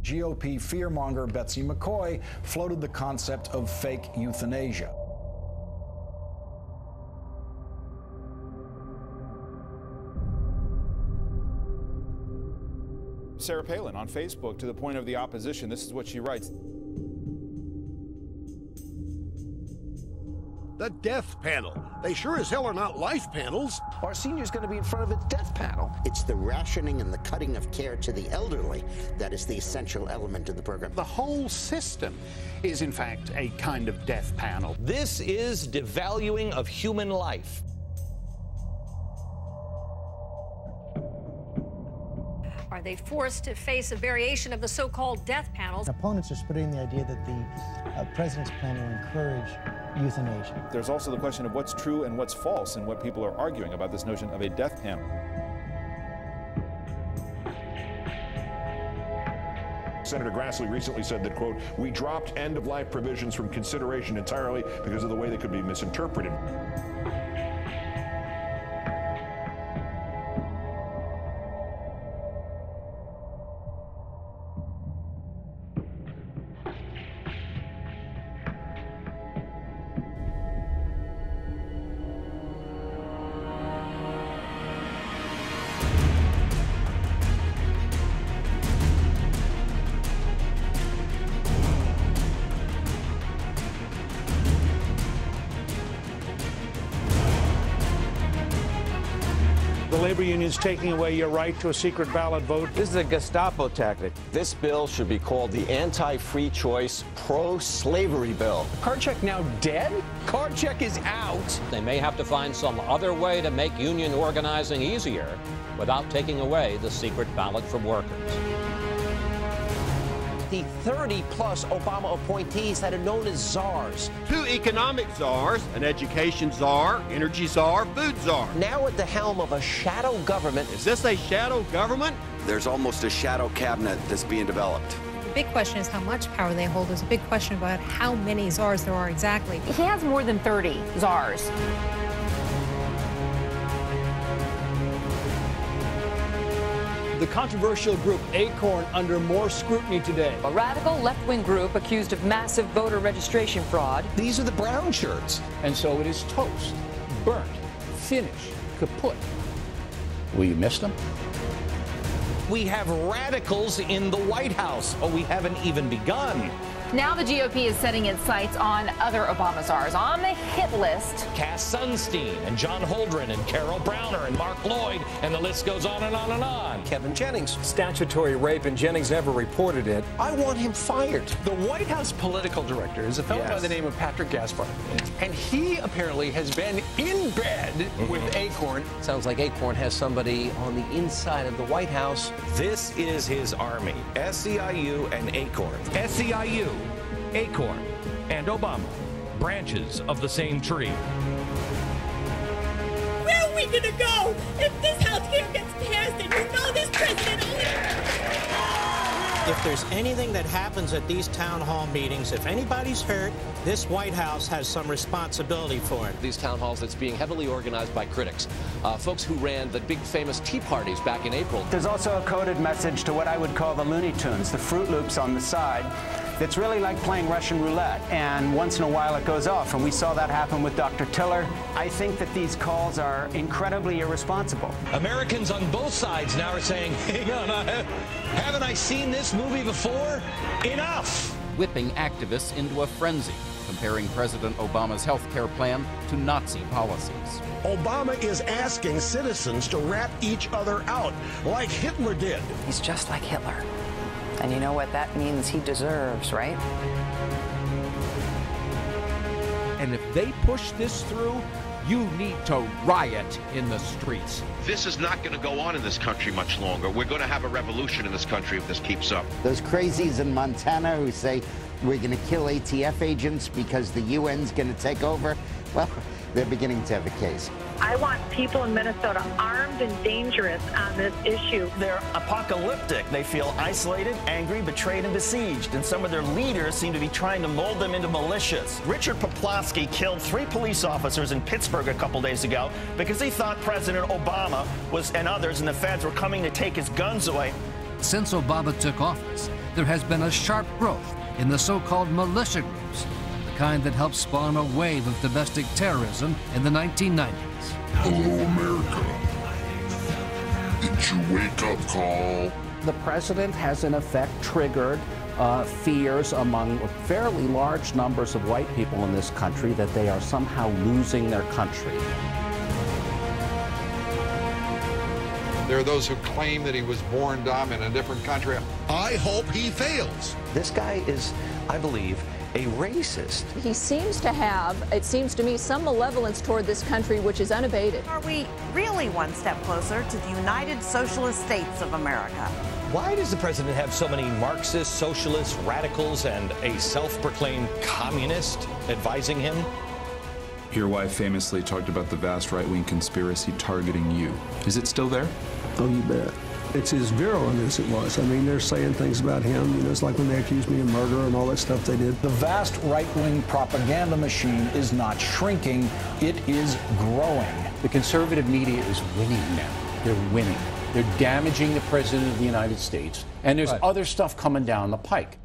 GOP fearmonger Betsy McCoy floated the concept of fake euthanasia. Sarah Palin on Facebook to the point of the opposition. This is what she writes. The death panel. They sure as hell are not life panels. Our senior's going to be in front of a death panel. It's the rationing and the cutting of care to the elderly that is the essential element of the program. The whole system is, in fact, a kind of death panel. This is devaluing of human life. Are they forced to face a variation of the so-called death panels? Opponents are spreading the idea that the president's plan will encourage euthanasia. There's also the question of what's true and what's false and what people are arguing about this notion of a death panel. Senator Grassley recently said that, quote, "We dropped end-of-life provisions from consideration entirely because of the way they could be misinterpreted." The labor union's taking away your right to a secret ballot vote. This is a Gestapo tactic. This bill should be called the Anti-Free Choice Pro-Slavery Bill. Card check now dead? Card check is out. They may have to find some other way to make union organizing easier without taking away the secret ballot from workers. The 30-plus Obama appointees that are known as czars. 2 economic czars, an education czar, energy czar, food czar. Now at the helm of a shadow government. Is this a shadow government? There's almost a shadow cabinet that's being developed. The big question is how much power they hold. There's a big question about how many czars there are exactly. He has more than 30 czars. The controversial group Acorn under more scrutiny today. A radical left-wing group accused of massive voter registration fraud. These are the brown shirts. And so it is toast, burnt, finished, kaput. Will you miss them? We have radicals in the White House, but we haven't even begun. Now the GOP is setting its sights on other Obama czars on the hit list. Cass Sunstein and John Holdren and Carol Browner and Mark Lloyd, and the list goes on and on and on. Kevin Jennings. Statutory rape, and Jennings never reported it. I want him fired. The White House political director is a fellow by the name of Patrick Gaspar. And he apparently has been in bed with Acorn. Sounds like Acorn has somebody on the inside of the White House. This is his army, SEIU and Acorn. SEIU, Acorn, and Obama, branches of the same tree. Where are we gonna go if this healthcare gets passed and you know this president only... If there's anything that happens at these town hall meetings, if anybody's hurt, this White House has some responsibility for it. These town halls that's being heavily organized by critics, folks who ran the big famous tea parties back in April. There's also a coded message to what I would call the Looney Tunes, the Fruit Loops on the side. It's really like playing Russian roulette, and once in a while it goes off, and we saw that happen with Dr. Tiller. I think that these calls are incredibly irresponsible. Americans on both sides now are saying, hang on, haven't I seen this movie before? Enough! Whipping activists into a frenzy, comparing President Obama's health care plan to Nazi policies. Obama is asking citizens to rat each other out, like Hitler did. He's just like Hitler. And you know what that means he deserves, right? And if they push this through, you need to riot in the streets. This is not going to go on in this country much longer. We're going to have a revolution in this country if this keeps up. Those crazies in Montana who say we're going to kill ATF agents because the UN's going to take over, well, they're beginning to have a case. I want people in Minnesota armed and dangerous on this issue. They're apocalyptic. They feel isolated, angry, betrayed, and besieged. And some of their leaders seem to be trying to mold them into militias. Richard Poplawski killed 3 police officers in Pittsburgh a couple days ago because he thought President Obama and others in the feds were coming to take his guns away. Since Obama took office, there has been a sharp growth in the so-called militia groups, the kind that helped spawn a wave of domestic terrorism in the 1990s. Hello, America. It's your wake-up call. The president has, in effect, triggered fears among fairly large numbers of white people in this country that they are somehow losing their country. There are those who claim that he was born dumb in a different country. I hope he fails. This guy is, I believe, a racist. He seems to have, it seems to me, some malevolence toward this country which is unabated. Are we really one step closer to the United Socialist States of America? Why does the president have so many Marxists, socialists, radicals, and a self-proclaimed communist advising him? Your wife famously talked about the vast right-wing conspiracy targeting you. Is it still there? Oh, you bet. It's as virulent as it was. I mean, they're saying things about him. You know, it's like when they accused me of murder and all that stuff they did. The vast right-wing propaganda machine is not shrinking. It is growing. The conservative media is winning now. They're winning. They're damaging the President of the United States. And there's other stuff coming down the pike.